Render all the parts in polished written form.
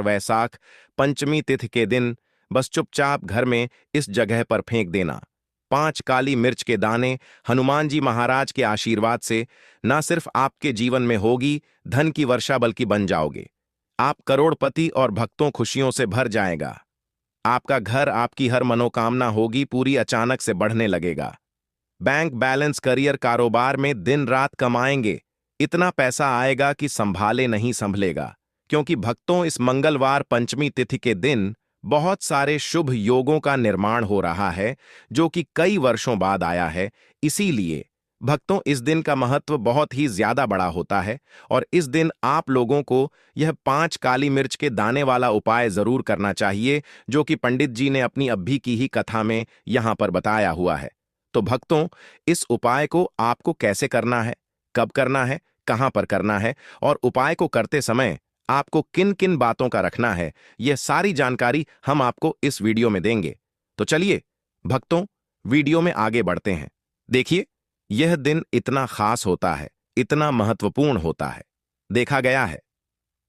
वैशाख पंचमी तिथि के दिन बस चुपचाप घर में इस जगह पर फेंक देना। 5 काली मिर्च के दाने हनुमान जी महाराज के आशीर्वाद से न सिर्फ आपके जीवन में होगी धन की वर्षा बल्कि बन जाओगे। आप करोड़पति और भक्तों खुशियों से भर जाएगा। आपका घर, आपकी हर मनोकामना होगी पूरी अचानक से बढ़ने लगेगा। बैंक बैलेंस, करियर, कारोबार में दिन रात कमाएंगे। इतना पैसा आएगा कि संभाले नहीं संभलेगा। क्योंकि भक्तों, इस मंगलवार पंचमी तिथि के दिन बहुत सारे शुभ योगों का निर्माण हो रहा है जो कि कई वर्षों बाद आया है। इसीलिए भक्तों, इस दिन का महत्व बहुत ही ज्यादा बड़ा होता है और इस दिन आप लोगों को यह 5 काली मिर्च के दाने वाला उपाय जरूर करना चाहिए जो कि पंडित जी ने अपनी अभी की ही कथा में यहां पर बताया हुआ है। तो भक्तों, इस उपाय को आपको कैसे करना है, कब करना है, कहां पर करना है और उपाय को करते समय आपको किन किन बातों का रखना है, यह सारी जानकारी हम आपको इस वीडियो में देंगे। तो चलिए भक्तों, वीडियो में आगे बढ़ते हैं। देखिए, यह दिन इतना खास होता है, इतना महत्वपूर्ण होता है। देखा गया है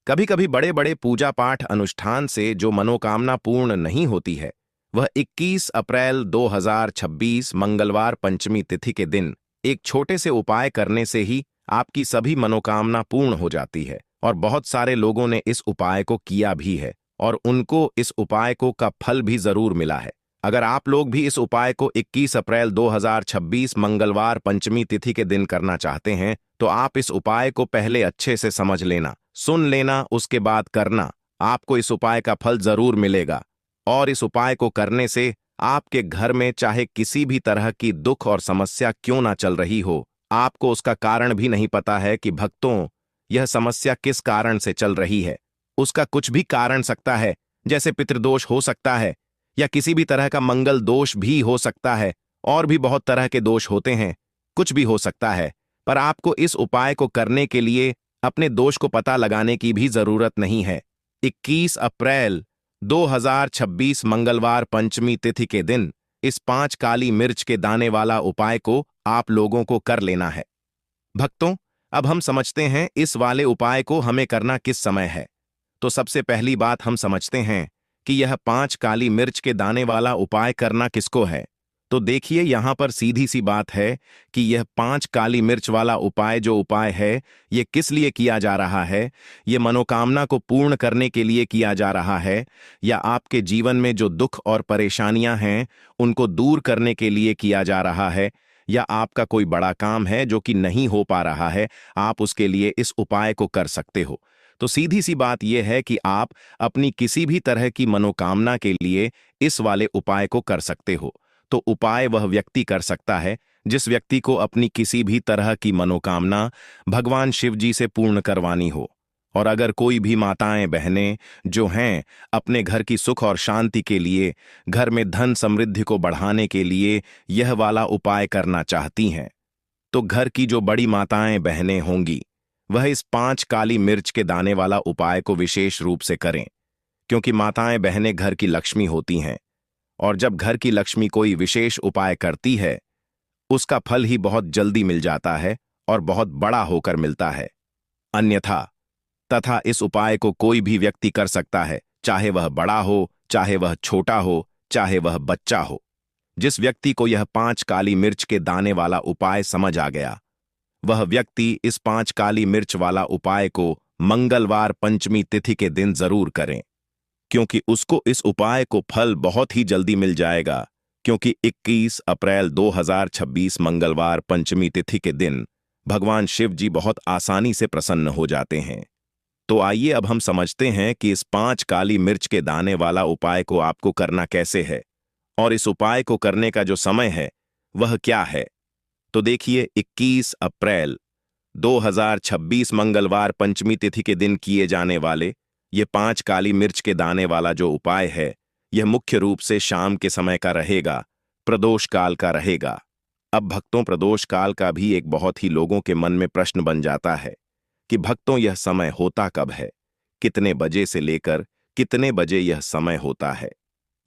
कभी कभी बड़े बड़े पूजा पाठ अनुष्ठान से जो मनोकामना पूर्ण नहीं होती है, वह 21 अप्रैल 2026 मंगलवार पंचमी तिथि के दिन एक छोटे से उपाय करने से ही आपकी सभी मनोकामना पूर्ण हो जाती है। और बहुत सारे लोगों ने इस उपाय को किया भी है और उनको इस उपाय को का फल भी जरूर मिला है। अगर आप लोग भी इस उपाय को 21 अप्रैल 2026 मंगलवार पंचमी तिथि के दिन करना चाहते हैं तो आप इस उपाय को पहले अच्छे से समझ लेना, सुन लेना, उसके बाद करना। आपको इस उपाय का फल जरूर मिलेगा। और इस उपाय को करने से आपके घर में चाहे किसी भी तरह की दुख और समस्या क्यों ना चल रही हो, आपको उसका कारण भी नहीं पता है कि भक्तों यह समस्या किस कारण से चल रही है। उसका कुछ भी कारण सकता है, जैसे पितृदोष हो सकता है या किसी भी तरह का मंगल दोष भी हो सकता है, और भी बहुत तरह के दोष होते हैं, कुछ भी हो सकता है। पर आपको इस उपाय को करने के लिए अपने दोष को पता लगाने की भी जरूरत नहीं है। 21 अप्रैल 2026 मंगलवार पंचमी तिथि के दिन इस 5 काली मिर्च के दाने वाला उपाय को आप लोगों को कर लेना है। भक्तों, अब हम समझते हैं इस वाले उपाय को हमें करना किस समय है। तो सबसे पहली बात हम समझते हैं कि यह 5 काली मिर्च के दाने वाला उपाय करना किसको है। तो देखिए, यहां पर सीधी सी बात है कि यह 5 काली मिर्च वाला उपाय जो उपाय है, यह किस लिए किया जा रहा है। यह मनोकामना को पूर्ण करने के लिए किया जा रहा है, या आपके जीवन में जो दुख और परेशानियां हैं उनको दूर करने के लिए किया जा रहा है, या आपका कोई बड़ा काम है जो कि नहीं हो पा रहा है, आप उसके लिए इस उपाय को कर सकते हो। तो सीधी सी बात यह है कि आप अपनी किसी भी तरह की मनोकामना के लिए इस वाले उपाय को कर सकते हो। तो उपाय वह व्यक्ति कर सकता है जिस व्यक्ति को अपनी किसी भी तरह की मनोकामना भगवान शिव जी से पूर्ण करवानी हो। और अगर कोई भी माताएं बहनें जो हैं अपने घर की सुख और शांति के लिए, घर में धन समृद्धि को बढ़ाने के लिए यह वाला उपाय करना चाहती हैं, तो घर की जो बड़ी माताएं बहनें होंगी वह इस 5 काली मिर्च के दाने वाला उपाय को विशेष रूप से करें। क्योंकि माताएं बहनें घर की लक्ष्मी होती हैं और जब घर की लक्ष्मी कोई विशेष उपाय करती है उसका फल ही बहुत जल्दी मिल जाता है और बहुत बड़ा होकर मिलता है। अन्यथा तथा इस उपाय को कोई भी व्यक्ति कर सकता है, चाहे वह बड़ा हो, चाहे वह छोटा हो, चाहे वह बच्चा हो। जिस व्यक्ति को यह 5 काली मिर्च के दाने वाला उपाय समझ आ गया, वह व्यक्ति इस 5 काली मिर्च वाला उपाय को मंगलवार पंचमी तिथि के दिन जरूर करें। क्योंकि उसको इस उपाय को फल बहुत ही जल्दी मिल जाएगा। क्योंकि 21 अप्रैल 2026 मंगलवार पंचमी तिथि के दिन भगवान शिव जी बहुत आसानी से प्रसन्न हो जाते हैं। तो आइए अब हम समझते हैं कि इस 5 काली मिर्च के दाने वाला उपाय को आपको करना कैसे है और इस उपाय को करने का जो समय है वह क्या है। तो देखिए, 21 अप्रैल 2026 मंगलवार पंचमी तिथि के दिन किए जाने वाले ये 5 काली मिर्च के दाने वाला जो उपाय है, यह मुख्य रूप से शाम के समय का रहेगा, प्रदोष काल का रहेगा। अब भक्तों, प्रदोष काल का भी एक बहुत ही लोगों के मन में प्रश्न बन जाता है कि भक्तों यह समय होता कब है, कितने बजे से लेकर कितने बजे यह समय होता है,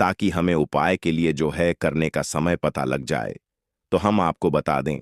ताकि हमें उपाय के लिए जो है करने का समय पता लग जाए। तो हम आपको बता दें,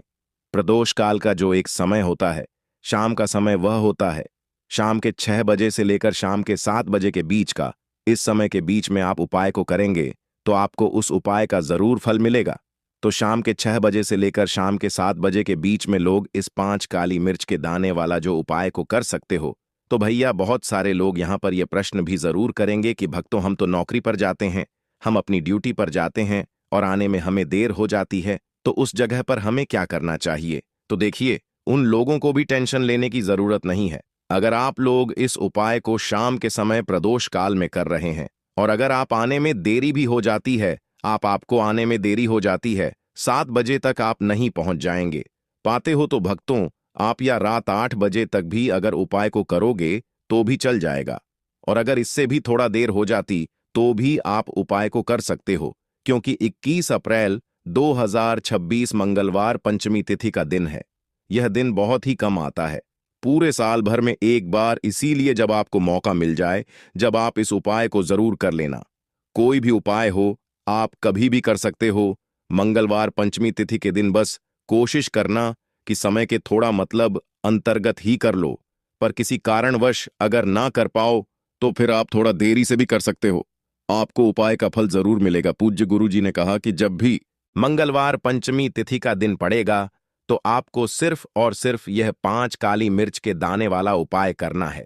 प्रदोष काल का जो एक समय होता है, शाम का समय वह होता है शाम के 6 बजे से लेकर शाम के 7 बजे के बीच का, इस समय के बीच में आप उपाय को करेंगे तो आपको उस उपाय का जरूर फल मिलेगा। तो शाम के 6 बजे से लेकर शाम के 7 बजे के बीच में लोग इस 5 काली मिर्च के दाने वाला जो उपाय को कर सकते हो। तो भैया बहुत सारे लोग यहाँ पर यह प्रश्न भी जरूर करेंगे कि भक्तों, हम तो नौकरी पर जाते हैं, हम अपनी ड्यूटी पर जाते हैं और आने में हमें देर हो जाती है, तो उस जगह पर हमें क्या करना चाहिए? तो देखिए, उन लोगों को भी टेंशन लेने की जरूरत नहीं है। अगर आप लोग इस उपाय को शाम के समय प्रदोष काल में कर रहे हैं और अगर आप आने में देरी भी हो जाती है, आपको आने में देरी हो जाती है, 7 बजे तक आप नहीं पहुंच जाएंगे पाते हो, तो भक्तों आप या रात 8 बजे तक भी अगर उपाय को करोगे तो भी चल जाएगा। और अगर इससे भी थोड़ा देर हो जाती तो भी आप उपाय को कर सकते हो, क्योंकि 21 अप्रैल 2026 मंगलवार पंचमी तिथि का दिन है। यह दिन बहुत ही कम आता है, पूरे साल भर में एक बार, इसीलिए जब आपको मौका मिल जाए, जब आप इस उपाय को जरूर कर लेना। कोई भी उपाय हो, आप कभी भी कर सकते हो। मंगलवार पंचमी तिथि के दिन बस कोशिश करना कि समय के थोड़ा मतलब अंतर्गत ही कर लो, पर किसी कारणवश अगर ना कर पाओ तो फिर आप थोड़ा देरी से भी कर सकते हो, आपको उपाय का फल जरूर मिलेगा। पूज्य गुरु जी ने कहा कि जब भी मंगलवार पंचमी तिथि का दिन पड़ेगा तो आपको सिर्फ और सिर्फ यह 5 काली मिर्च के दाने वाला उपाय करना है।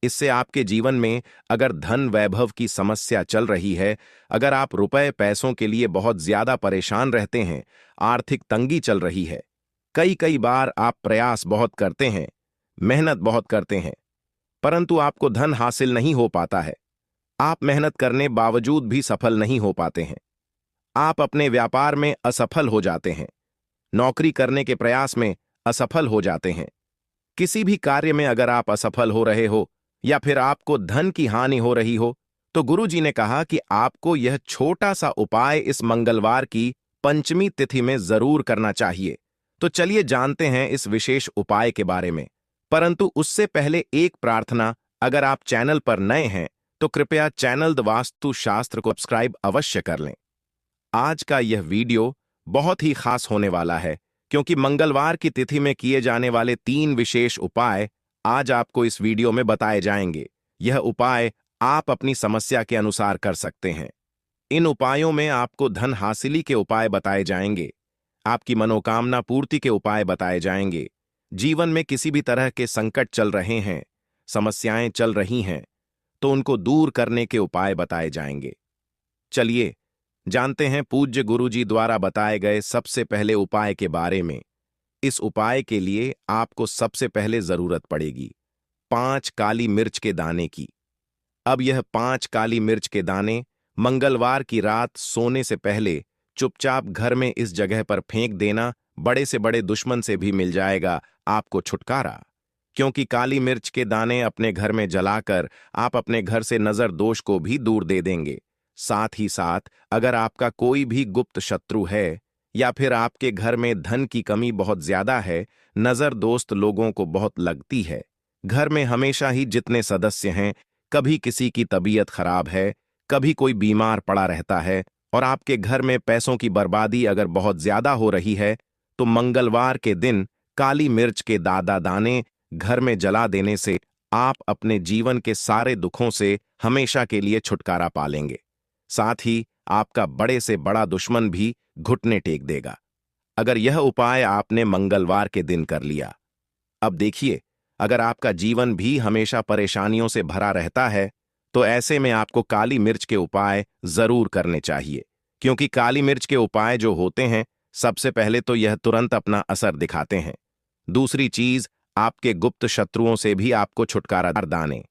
इससे आपके जीवन में अगर धन वैभव की समस्या चल रही है, अगर आप रुपए पैसों के लिए बहुत ज्यादा परेशान रहते हैं, आर्थिक तंगी चल रही है, कई कई बार आप प्रयास बहुत करते हैं, मेहनत बहुत करते हैं, परंतु आपको धन हासिल नहीं हो पाता है, आप मेहनत करने बावजूद भी सफल नहीं हो पाते हैं, आप अपने व्यापार में असफल हो जाते हैं, नौकरी करने के प्रयास में असफल हो जाते हैं, किसी भी कार्य में अगर आप असफल हो रहे हो या फिर आपको धन की हानि हो रही हो, तो गुरु जी ने कहा कि आपको यह छोटा सा उपाय इस मंगलवार की पंचमी तिथि में जरूर करना चाहिए। तो चलिए जानते हैं इस विशेष उपाय के बारे में, परंतु उससे पहले एक प्रार्थना, अगर आप चैनल पर नए हैं तो कृपया चैनल द वास्तु शास्त्र को सब्सक्राइब अवश्य कर लें। आज का यह वीडियो बहुत ही खास होने वाला है, क्योंकि मंगलवार की तिथि में किए जाने वाले 3 विशेष उपाय आज आपको इस वीडियो में बताए जाएंगे। यह उपाय आप अपनी समस्या के अनुसार कर सकते हैं। इन उपायों में आपको धन हासिली के उपाय बताए जाएंगे, आपकी मनोकामना पूर्ति के उपाय बताए जाएंगे, जीवन में किसी भी तरह के संकट चल रहे हैं, समस्याएं चल रही हैं, तो उनको दूर करने के उपाय बताए जाएंगे। चलिए जानते हैं पूज्य गुरु जी द्वारा बताए गए सबसे पहले उपाय के बारे में। इस उपाय के लिए आपको सबसे पहले जरूरत पड़ेगी 5 काली मिर्च के दाने की। अब यह 5 काली मिर्च के दाने मंगलवार की रात सोने से पहले चुपचाप घर में इस जगह पर फेंक देना, बड़े से बड़े दुश्मन से भी मिल जाएगा आपको छुटकारा। क्योंकि काली मिर्च के दाने अपने घर में जलाकर आप अपने घर से नजर दोष को भी दूर दे देंगे। साथ ही साथ अगर आपका कोई भी गुप्त शत्रु है या फिर आपके घर में धन की कमी बहुत ज्यादा है, नजर दोस्त लोगों को बहुत लगती है, घर में हमेशा ही जितने सदस्य हैं, कभी किसी की तबीयत खराब है, कभी कोई बीमार पड़ा रहता है और आपके घर में पैसों की बर्बादी अगर बहुत ज्यादा हो रही है, तो मंगलवार के दिन काली मिर्च के दादा दाने घर में जला देने से आप अपने जीवन के सारे दुखों से हमेशा के लिए छुटकारा पा लेंगे। साथ ही आपका बड़े से बड़ा दुश्मन भी घुटने टेक देगा अगर यह उपाय आपने मंगलवार के दिन कर लिया। अब देखिए, अगर आपका जीवन भी हमेशा परेशानियों से भरा रहता है, तो ऐसे में आपको काली मिर्च के उपाय जरूर करने चाहिए, क्योंकि काली मिर्च के उपाय जो होते हैं, सबसे पहले तो यह तुरंत अपना असर दिखाते हैं। दूसरी चीज, आपके गुप्त शत्रुओं से भी आपको छुटकारा दाने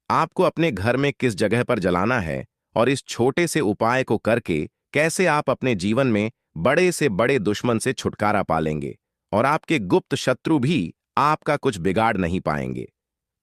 आपको अपने घर में किस जगह पर जलाना है और इस छोटे से उपाय को करके कैसे आप अपने जीवन में बड़े से बड़े दुश्मन से छुटकारा पालेंगे और आपके गुप्त शत्रु भी आपका कुछ बिगाड़ नहीं पाएंगे।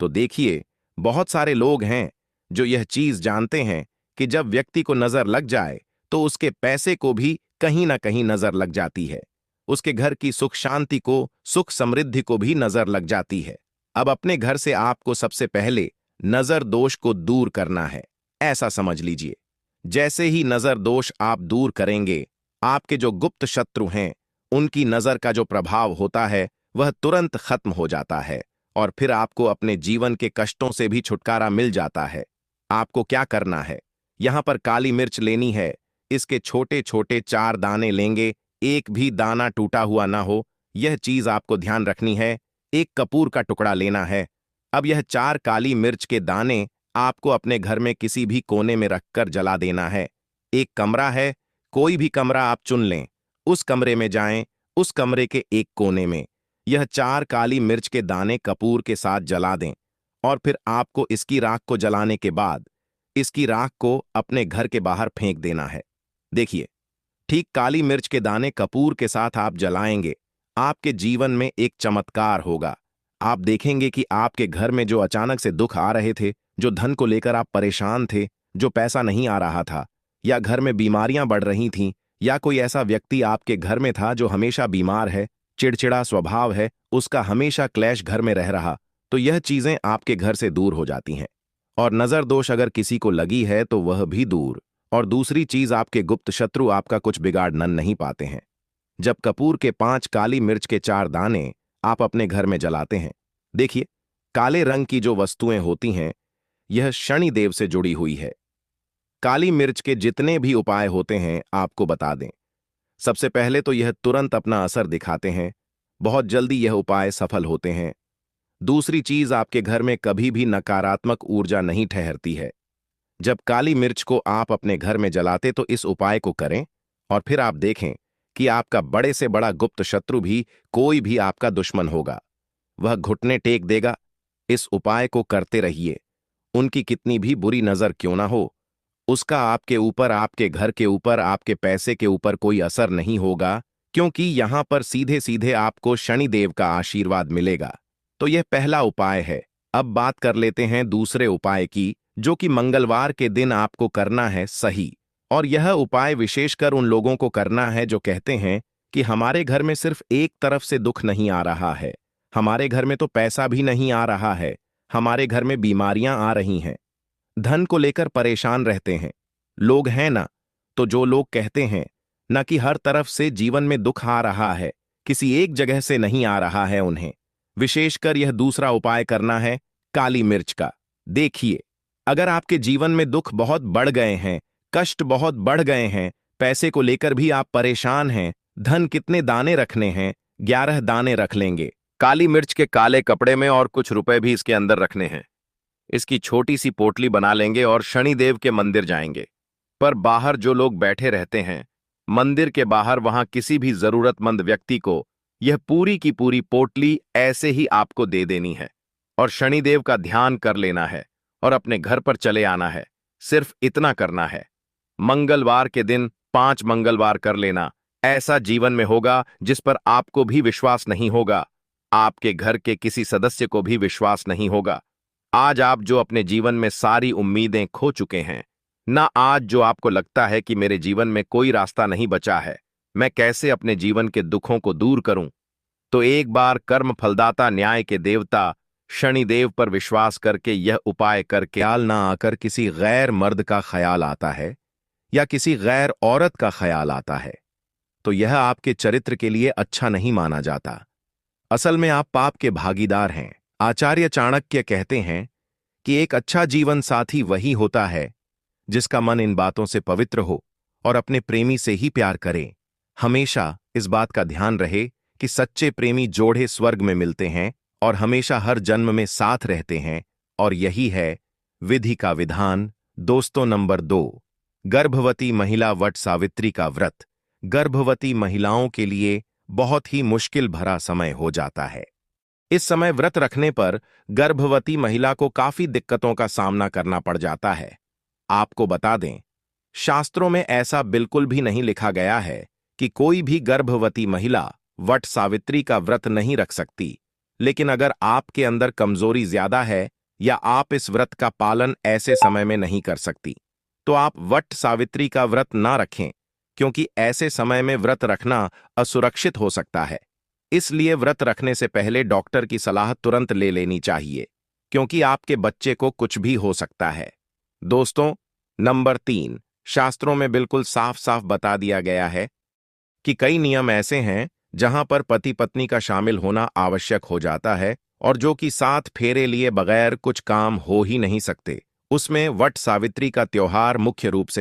तो देखिए, बहुत सारे लोग हैं जो यह चीज जानते हैं कि जब व्यक्ति को नजर लग जाए तो उसके पैसे को भी कहीं ना कहीं नजर लग जाती है, उसके घर की सुख शांति को, सुख समृद्धि को भी नजर लग जाती है। अब अपने घर से आपको सबसे पहले नजर दोष को दूर करना है, ऐसा समझ लीजिए। जैसे ही नजर दोष आप दूर करेंगे, आपके जो गुप्त शत्रु हैं, उनकी नजर का जो प्रभाव होता है वह तुरंत खत्म हो जाता है और फिर आपको अपने जीवन के कष्टों से भी छुटकारा मिल जाता है। आपको क्या करना है? यहाँ पर काली मिर्च लेनी है। इसके छोटे छोटे 4 दाने लेंगे, एक भी दाना टूटा हुआ ना हो, यह चीज आपको ध्यान रखनी है। एक कपूर का टुकड़ा लेना है। अब यह 4 काली मिर्च के दाने आपको अपने घर में किसी भी कोने में रखकर जला देना है। एक कमरा है, कोई भी कमरा आप चुन लें, उस कमरे में जाएं, उस कमरे के एक कोने में यह 4 काली मिर्च के दाने कपूर के साथ जला दें। और फिर आपको इसकी राख को जलाने के बाद इसकी राख को अपने घर के बाहर फेंक देना है। देखिए, ठीक काली मिर्च के दाने कपूर के साथ आप जलाएंगे, आपके जीवन में एक चमत्कार होगा। आप देखेंगे कि आपके घर में जो अचानक से दुख आ रहे थे, जो धन को लेकर आप परेशान थे, जो पैसा नहीं आ रहा था, या घर में बीमारियां बढ़ रही थीं, या कोई ऐसा व्यक्ति आपके घर में था जो हमेशा बीमार है, चिड़चिड़ा स्वभाव है, उसका हमेशा क्लेश घर में रह रहा, तो यह चीजें आपके घर से दूर हो जाती हैं। और नजर दोष अगर किसी को लगी है तो वह भी दूर। और दूसरी चीज, आपके गुप्त शत्रु आपका कुछ बिगाड़ नहीं पाते हैं। जब कपूर के 5 काली मिर्च के 4 दाने आप अपने घर में जलाते हैं, देखिए, काले रंग की जो वस्तुएं होती हैं, यह शनिदेव से जुड़ी हुई है। काली मिर्च के जितने भी उपाय होते हैं आपको बता दें। सबसे पहले तो यह तुरंत अपना असर दिखाते हैं, बहुत जल्दी यह उपाय सफल होते हैं। दूसरी चीज, आपके घर में कभी भी नकारात्मक ऊर्जा नहीं ठहरती है। जब काली मिर्च को आप अपने घर में जलाते तो इस उपाय को करें और फिर आप देखें कि आपका बड़े से बड़ा गुप्त शत्रु भी, कोई भी आपका दुश्मन होगा, वह घुटने टेक देगा। इस उपाय को करते रहिए, उनकी कितनी भी बुरी नजर क्यों ना हो, उसका आपके ऊपर, आपके घर के ऊपर, आपके पैसे के ऊपर कोई असर नहीं होगा, क्योंकि यहां पर सीधे सीधे आपको शनिदेव का आशीर्वाद मिलेगा। तो यह पहला उपाय है। अब बात कर लेते हैं दूसरे उपाय की, जो कि मंगलवार के दिन आपको करना है सही। और यह उपाय विशेषकर उन लोगों को करना है जो कहते हैं कि हमारे घर में सिर्फ एक तरफ से दुख नहीं आ रहा है, हमारे घर में तो पैसा भी नहीं आ रहा है, हमारे घर में बीमारियां आ रही हैं, धन को लेकर परेशान रहते हैं लोग, हैं ना। तो जो लोग कहते हैं न कि हर तरफ से जीवन में दुख आ रहा है, किसी एक जगह से नहीं आ रहा है, उन्हें विशेषकर यह दूसरा उपाय करना है काली मिर्च का। देखिए, अगर आपके जीवन में दुख बहुत बढ़ गए हैं, कष्ट बहुत बढ़ गए हैं, पैसे को लेकर भी आप परेशान हैं, धन कितने दाने रखने हैं, 11 दाने रख लेंगे काली मिर्च के काले कपड़े में, और कुछ रुपए भी इसके अंदर रखने हैं। इसकी छोटी सी पोटली बना लेंगे और शनिदेव के मंदिर जाएंगे। पर बाहर जो लोग बैठे रहते हैं, मंदिर के बाहर, वहां किसी भी जरूरतमंद व्यक्ति को यह पूरी की पूरी पोटली ऐसे ही आपको दे देनी है और शनिदेव का ध्यान कर लेना है और अपने घर पर चले आना है। सिर्फ इतना करना है। मंगलवार के दिन 5 मंगलवार कर लेना। ऐसा जीवन में होगा जिस पर आपको भी विश्वास नहीं होगा, आपके घर के किसी सदस्य को भी विश्वास नहीं होगा। आज आप जो अपने जीवन में सारी उम्मीदें खो चुके हैं ना, आज जो आपको लगता है कि मेरे जीवन में कोई रास्ता नहीं बचा है, मैं कैसे अपने जीवन के दुखों को दूर करूं, तो एक बार कर्म फलदाता न्याय के देवता शनिदेव पर विश्वास करके यह उपाय करके, ख्याल ना आकर किसी गैर मर्द का ख्याल आता है या किसी गैर औरत का ख्याल आता है, तो यह आपके चरित्र के लिए अच्छा नहीं माना जाता। असल में आप पाप के भागीदार हैं। आचार्य चाणक्य कहते हैं कि एक अच्छा जीवन साथी वही होता है जिसका मन इन बातों से पवित्र हो और अपने प्रेमी से ही प्यार करे। हमेशा इस बात का ध्यान रहे कि सच्चे प्रेमी जोड़े स्वर्ग में मिलते हैं और हमेशा हर जन्म में साथ रहते हैं, और यही है विधि का विधान। दोस्तों, नंबर 2, गर्भवती महिला वट सावित्री का व्रत गर्भवती महिलाओं के लिए बहुत ही मुश्किल भरा समय हो जाता है। इस समय व्रत रखने पर गर्भवती महिला को काफी दिक्कतों का सामना करना पड़ जाता है। आपको बता दें, शास्त्रों में ऐसा बिल्कुल भी नहीं लिखा गया है कि कोई भी गर्भवती महिला वट सावित्री का व्रत नहीं रख सकती, लेकिन अगर आपके अंदर कमजोरी ज्यादा है या आप इस व्रत का पालन ऐसे समय में नहीं कर सकती, तो आप वट सावित्री का व्रत ना रखें, क्योंकि ऐसे समय में व्रत रखना असुरक्षित हो सकता है। इसलिए व्रत रखने से पहले डॉक्टर की सलाह तुरंत ले लेनी चाहिए, क्योंकि आपके बच्चे को कुछ भी हो सकता है। दोस्तों, नंबर 3, शास्त्रों में बिल्कुल साफ साफ बता दिया गया है कि कई नियम ऐसे हैं जहां पर पति पत्नी का शामिल होना आवश्यक हो जाता है और जो कि 7 फेरे लिए बगैर कुछ काम हो ही नहीं सकते। उसमें वट सावित्री का त्योहार मुख्य रूप से